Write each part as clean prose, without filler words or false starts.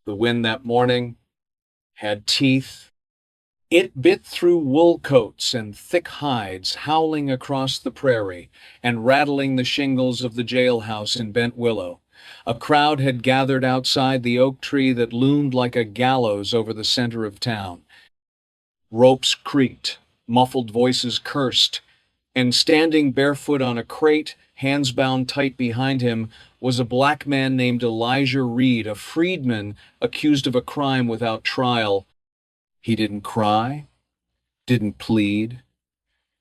The wind that morning had teeth. It bit through wool coats and thick hides, howling across the prairie and rattling the shingles of the jailhouse in Bent Willow. A crowd had gathered outside the oak tree that loomed like a gallows over the center of town. Ropes creaked, muffled voices cursed, and standing barefoot on a crate, hands bound tight behind him, was a black man named Elijah Reed, a freedman accused of a crime without trial. He didn't cry, didn't plead,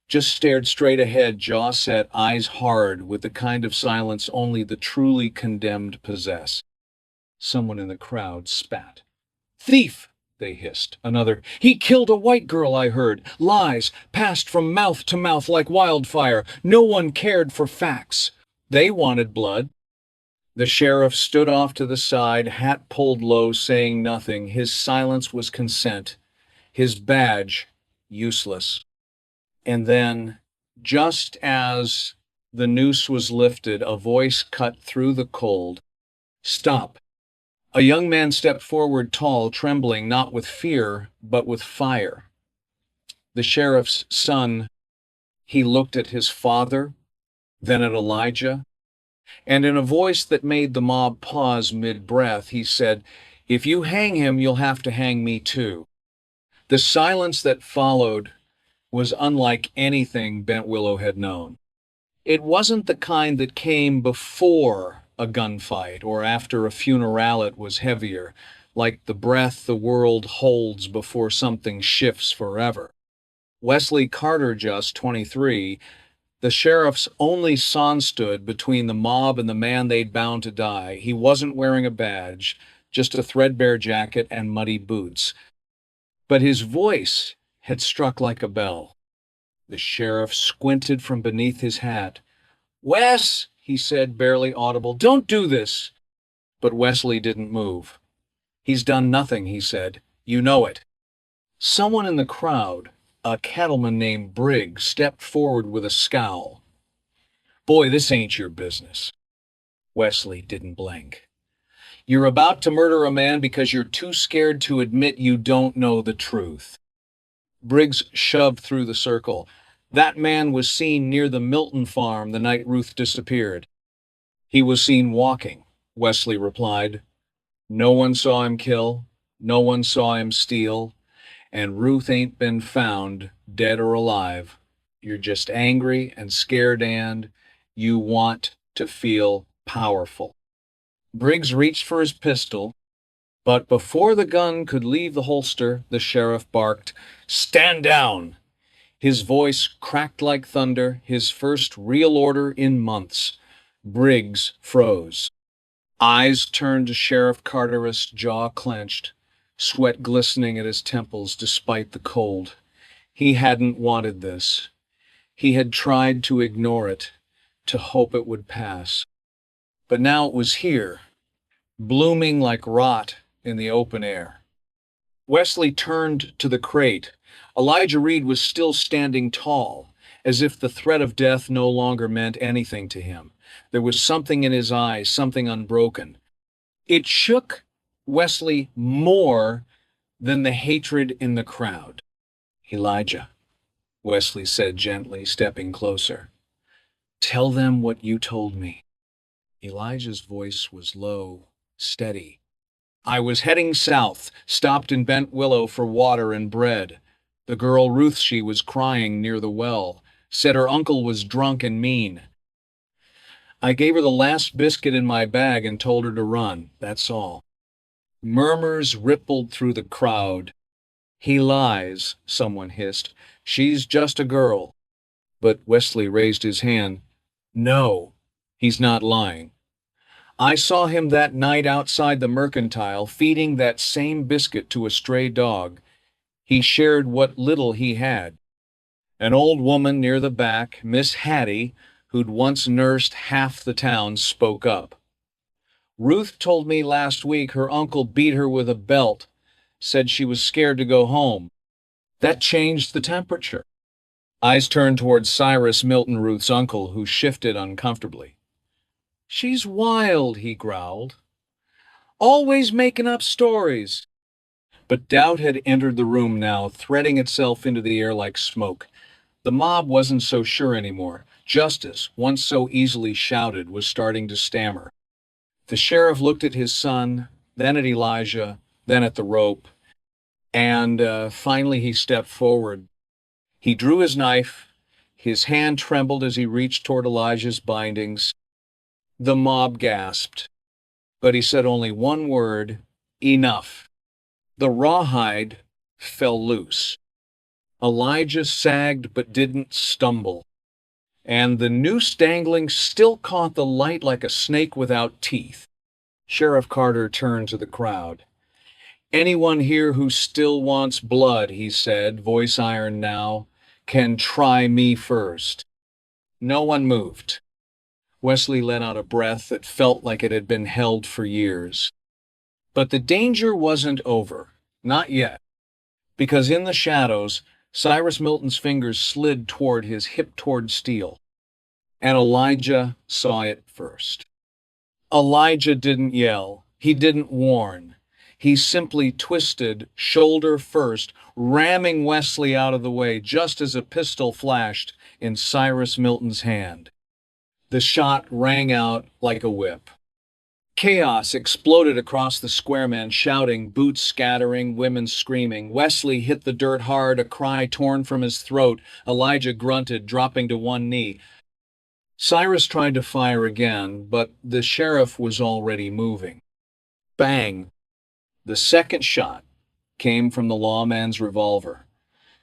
just stared straight ahead, jaw set, eyes hard, with the kind of silence only the truly condemned possess. Someone in the crowd spat. "Thief!" they hissed. Another, "He killed a white girl, I heard. Lies passed from mouth to mouth like wildfire. No one cared for facts. They wanted blood." The sheriff stood off to the side, hat pulled low, saying nothing. His silence was consent. His badge, useless. And then, just as the noose was lifted, a voice cut through the cold. "Stop." A young man stepped forward, tall, trembling, not with fear, but with fire. The sheriff's son. He looked at his father, then at Elijah, and in a voice that made the mob pause mid-breath, he said, "If you hang him, you'll have to hang me too." The silence that followed was unlike anything Bent Willow had known. It wasn't the kind that came before a gunfight or after a funeral. It was heavier, like the breath the world holds before something shifts forever. Wesley Carter, just 23, the sheriff's only son, stood between the mob and the man they'd bound to die. He wasn't wearing a badge, just a threadbare jacket and muddy boots. But his voice had struck like a bell. The sheriff squinted from beneath his hat. "Wes," he said, barely audible, "don't do this." But Wesley didn't move. "He's done nothing," he said. "You know it." Someone in the crowd, a cattleman named Briggs, stepped forward with a scowl. "Boy, this ain't your business." Wesley didn't blink. "You're about to murder a man because you're too scared to admit you don't know the truth." Briggs shoved through the circle. "That man was seen near the Milton farm the night Ruth disappeared." "He was seen walking," Wesley replied. "No one saw him kill, no one saw him steal, and Ruth ain't been found, dead or alive. You're just angry and scared, and you want to feel powerful." Briggs reached for his pistol, but before the gun could leave the holster, the sheriff barked, "Stand down!" His voice cracked like thunder, his first real order in months. Briggs froze. Eyes turned to Sheriff Carteret, jaw clenched, sweat glistening at his temples despite the cold. He hadn't wanted this. He had tried to ignore it, to hope it would pass. But now it was here, blooming like rot in the open air. Wesley turned to the crate. Elijah Reed was still standing tall, as if the threat of death no longer meant anything to him. There was something in his eyes, something unbroken. It shook Wesley more than the hatred in the crowd. "Elijah," Wesley said gently, stepping closer. "Tell them what you told me." Elijah's voice was low, steady. "I was heading south, stopped in Bent Willow for water and bread. The girl Ruth, she was crying near the well, said her uncle was drunk and mean. I gave her the last biscuit in my bag and told her to run, that's all." Murmurs rippled through the crowd. "He lies," someone hissed. "She's just a girl." But Wesley raised his hand. "No, he's not lying. I saw him that night outside the Mercantile, feeding that same biscuit to a stray dog. He shared what little he had. An old woman near the back, Miss Hattie, who'd once nursed half the town, spoke up. Ruth told me last week her uncle beat her with a belt, said she was scared to go home. That changed the temperature." Eyes turned toward Cyrus Milton, Ruth's uncle, who shifted uncomfortably. "She's wild," he growled. Always making up stories. But doubt had entered the room now, threading itself into the air like smoke. The mob wasn't so sure anymore. Justice, once so easily shouted, was starting to stammer. The sheriff looked at his son, then at Elijah, then at the rope, and finally he stepped forward. He drew his knife. His hand trembled as he reached toward Elijah's bindings. The mob gasped, but he said only one word, enough. The rawhide fell loose. Elijah sagged but didn't stumble, and the noose dangling still caught the light like a snake without teeth. Sheriff Carter turned to the crowd. Anyone here who still wants blood, he said, voice iron now, can try me first. No one moved. Wesley let out a breath that felt like it had been held for years. But the danger wasn't over. Not yet. Because in the shadows, Cyrus Milton's fingers slid toward his hip-toward steel. And Elijah saw it first. Elijah didn't yell. He didn't warn. He simply twisted, shoulder first, ramming Wesley out of the way just as a pistol flashed in Cyrus Milton's hand. The shot rang out like a whip. Chaos exploded across the square, men shouting, boots scattering, women screaming. Wesley hit the dirt hard, a cry torn from his throat. Elijah grunted, dropping to one knee. Cyrus tried to fire again, but the sheriff was already moving. Bang! The second shot came from the lawman's revolver.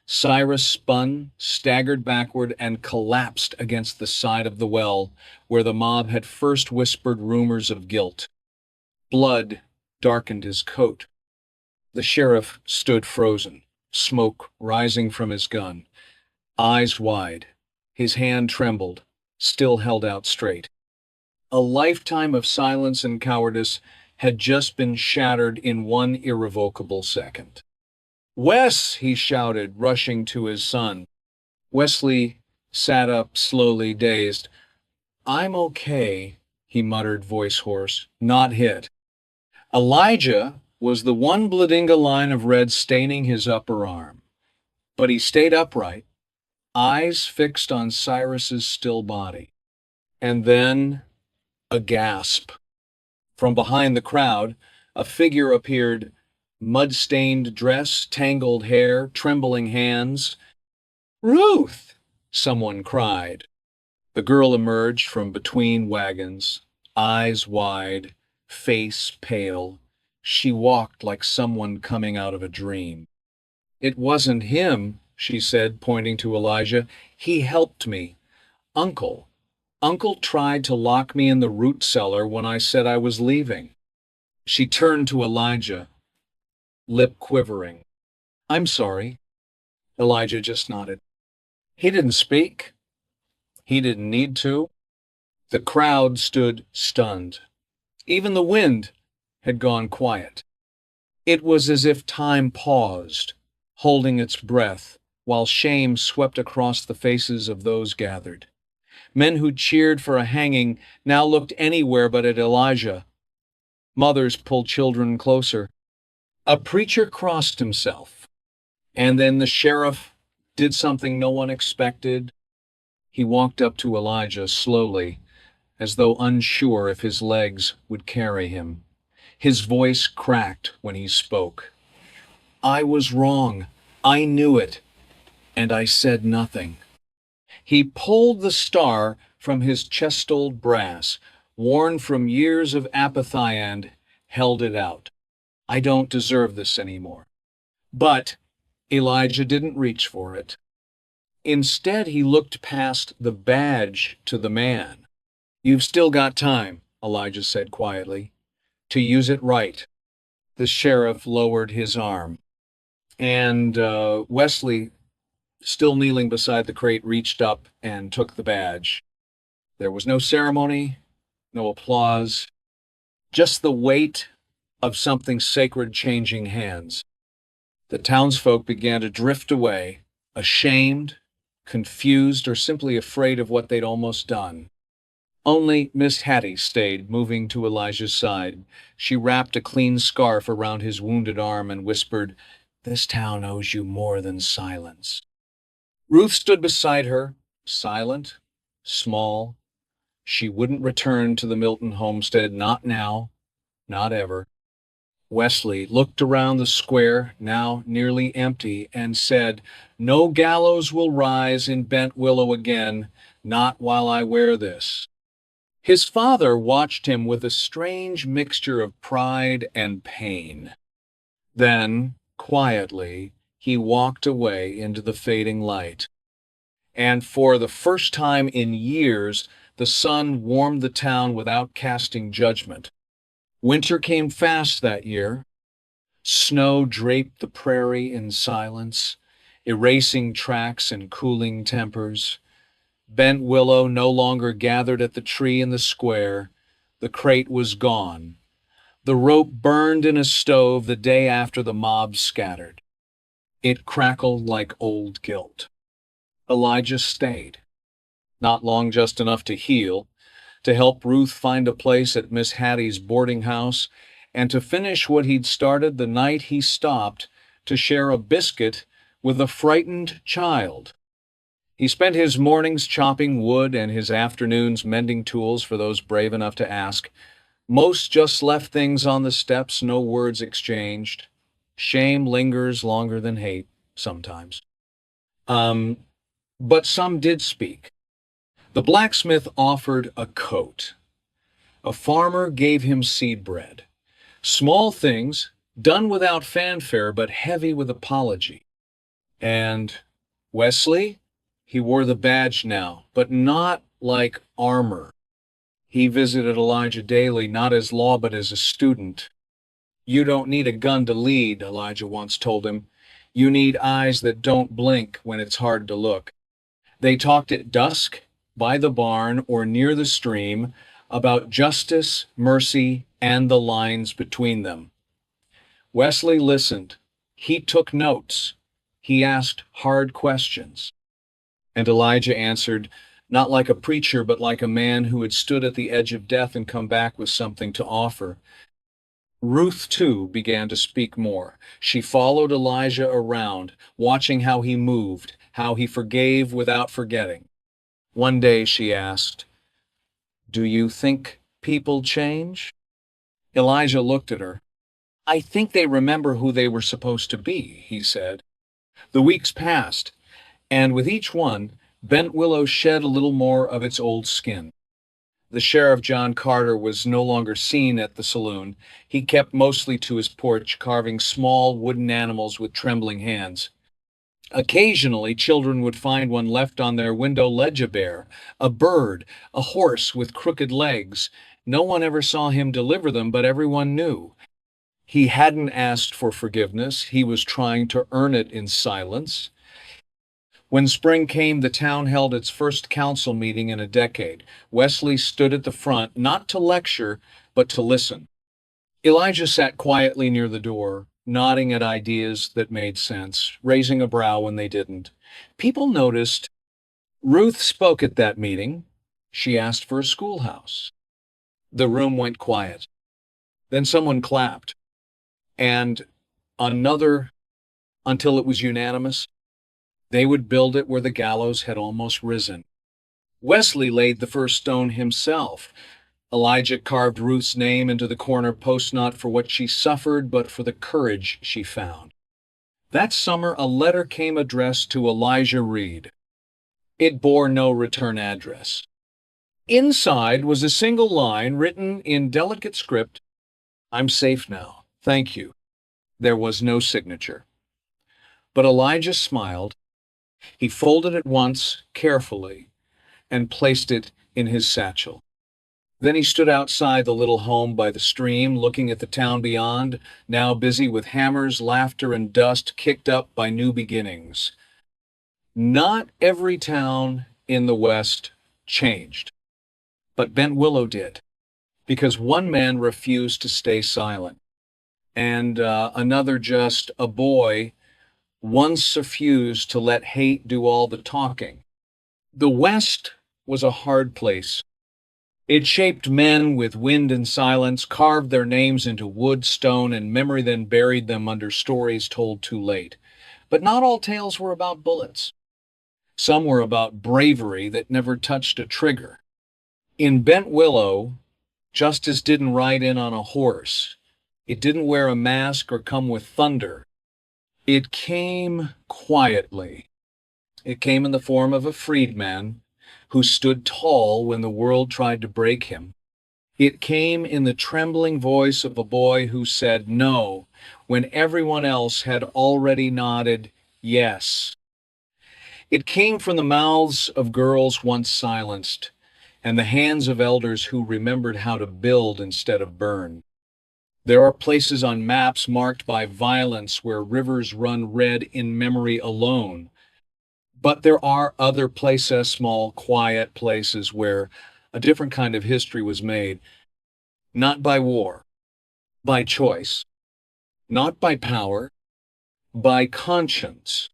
Cyrus spun, staggered backward, and collapsed against the side of the well, where the mob had first whispered rumors of guilt. Blood darkened his coat. The sheriff stood frozen, smoke rising from his gun, eyes wide. His hand trembled, still held out straight. A lifetime of silence and cowardice had just been shattered in one irrevocable second. "Wes!" he shouted, rushing to his son. Wesley sat up slowly, dazed. "I'm okay," he muttered, voice hoarse. "Not hit." Elijah was the one Bladinga line of red staining his upper arm. But he stayed upright, eyes fixed on Cyrus's still body. And then a gasp. From behind the crowd, a figure appeared, mud-stained dress, tangled hair, trembling hands. "Ruth!" someone cried. The girl emerged from between wagons, eyes wide, face pale. She walked like someone coming out of a dream. "It wasn't him," she said, pointing to Elijah. "He helped me. Uncle. Uncle tried to lock me in the root cellar when I said I was leaving." She turned to Elijah, lip quivering. "I'm sorry." Elijah just nodded. He didn't speak. He didn't need to. The crowd stood stunned. Even the wind had gone quiet. It was as if time paused, holding its breath, while shame swept across the faces of those gathered. Men who cheered for a hanging now looked anywhere but at Elijah. Mothers pulled children closer. A preacher crossed himself, and then the sheriff did something no one expected. He walked up to Elijah slowly, as though unsure if his legs would carry him. His voice cracked when he spoke. "I was wrong. I knew it, and I said nothing." He pulled the star from his chest-old brass, worn from years of apathy, and held it out. "I don't deserve this anymore." But Elijah didn't reach for it. Instead, he looked past the badge to the man. "You've still got time," Elijah said quietly, "to use it right." The sheriff lowered his arm, and Wesley, still kneeling beside the crate, reached up and took the badge. There was no ceremony, no applause, just the weight of something sacred changing hands. The townsfolk began to drift away, ashamed, confused, or simply afraid of what they'd almost done. Only Miss Hattie stayed, moving to Elijah's side. She wrapped a clean scarf around his wounded arm and whispered, "This town owes you more than silence." Ruth stood beside her, silent, small. She wouldn't return to the Milton homestead, not now, not ever. Wesley looked around the square, now nearly empty, and said, "No gallows will rise in Bent Willow again, not while I wear this." His father watched him with a strange mixture of pride and pain. Then, quietly, he walked away into the fading light. And for the first time in years, the sun warmed the town without casting judgment. Winter came fast that year. Snow draped the prairie in silence, erasing tracks and cooling tempers. Bent Willow no longer gathered at the tree in the square. The crate was gone. The rope burned in a stove the day after the mob scattered. It crackled like old guilt. Elijah stayed. Not long, just enough to heal, to help Ruth find a place at Miss Hattie's boarding house, and to finish what he'd started the night he stopped to share a biscuit with a frightened child. He spent his mornings chopping wood and his afternoons mending tools for those brave enough to ask. Most just left things on the steps, no words exchanged. Shame lingers longer than hate, sometimes. But some did speak. The blacksmith offered a coat. A farmer gave him seed bread. Small things, done without fanfare, but heavy with apology. And Wesley? He wore the badge now, but not like armor. He visited Elijah daily, not as law, but as a student. "You don't need a gun to lead," Elijah once told him. "You need eyes that don't blink when it's hard to look." They talked at dusk, by the barn, or near the stream, about justice, mercy, and the lines between them. Wesley listened. He took notes. He asked hard questions. And Elijah answered, not like a preacher, but like a man who had stood at the edge of death and come back with something to offer. Ruth, too, began to speak more. She followed Elijah around, watching how he moved, how he forgave without forgetting. One day she asked, "Do you think people change?" Elijah looked at her. "I think they remember who they were supposed to be," he said. The weeks passed, and with each one, Bent Willow shed a little more of its old skin. The sheriff, John Carter, was no longer seen at the saloon. He kept mostly to his porch, carving small wooden animals with trembling hands. Occasionally, children would find one left on their window ledge, a bear, a bird, a horse with crooked legs. No one ever saw him deliver them, but everyone knew. He hadn't asked for forgiveness. He was trying to earn it in silence. When spring came, the town held its first council meeting in a decade. Wesley stood at the front, not to lecture, but to listen. Elijah sat quietly near the door, nodding at ideas that made sense, raising a brow when they didn't. People noticed. Ruth spoke at that meeting. She asked for a schoolhouse. The room went quiet. Then someone clapped. And another, until it was unanimous. They would build it where the gallows had almost risen. Wesley laid the first stone himself. Elijah carved Ruth's name into the corner post, not for what she suffered, but for the courage she found. That summer, a letter came addressed to Elijah Reed. It bore no return address. Inside was a single line written in delicate script, "I'm safe now. Thank you." There was no signature. But Elijah smiled. He folded it once, carefully, and placed it in his satchel. Then he stood outside the little home by the stream, looking at the town beyond, now busy with hammers, laughter, and dust kicked up by new beginnings. Not every town in the West changed, but Bent Willow did, because one man refused to stay silent, and another, just a boy, once refused to let hate do all the talking. The West was a hard place. It shaped men with wind and silence, carved their names into wood, stone, and memory, then buried them under stories told too late. But not all tales were about bullets. Some were about bravery that never touched a trigger. In Bent Willow, justice didn't ride in on a horse. It didn't wear a mask or come with thunder. It came quietly. It came in the form of a freedman who stood tall when the world tried to break him. It came in the trembling voice of a boy who said no when everyone else had already nodded yes. It came from the mouths of girls once silenced and the hands of elders who remembered how to build instead of burn. There are places on maps marked by violence where rivers run red in memory alone. But there are other places, small, quiet places where a different kind of history was made, not by war, by choice, not by power, by conscience.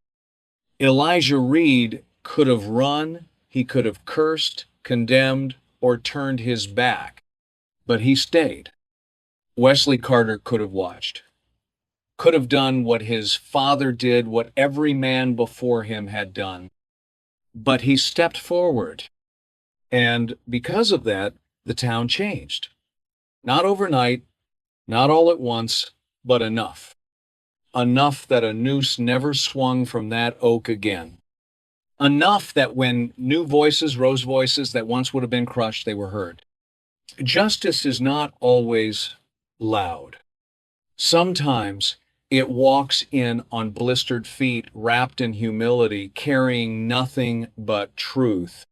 Elijah Reed could have run, he could have cursed, condemned, or turned his back, but he stayed. Wesley Carter could have watched, could have done what his father did, what every man before him had done, but he stepped forward. And because of that, the town changed. Not overnight, not all at once, but enough. Enough that a noose never swung from that oak again. Enough that when new voices rose, voices that once would have been crushed, they were heard. Justice is not always loud. Sometimes it walks in on blistered feet, wrapped in humility, carrying nothing but truth.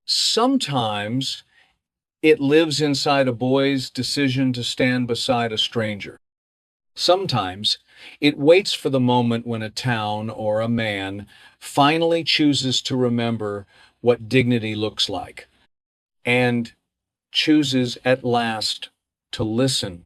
Sometimes it lives inside a boy's decision to stand beside a stranger. Sometimes it waits for the moment when a town or a man finally chooses to remember what dignity looks like and chooses at last to listen.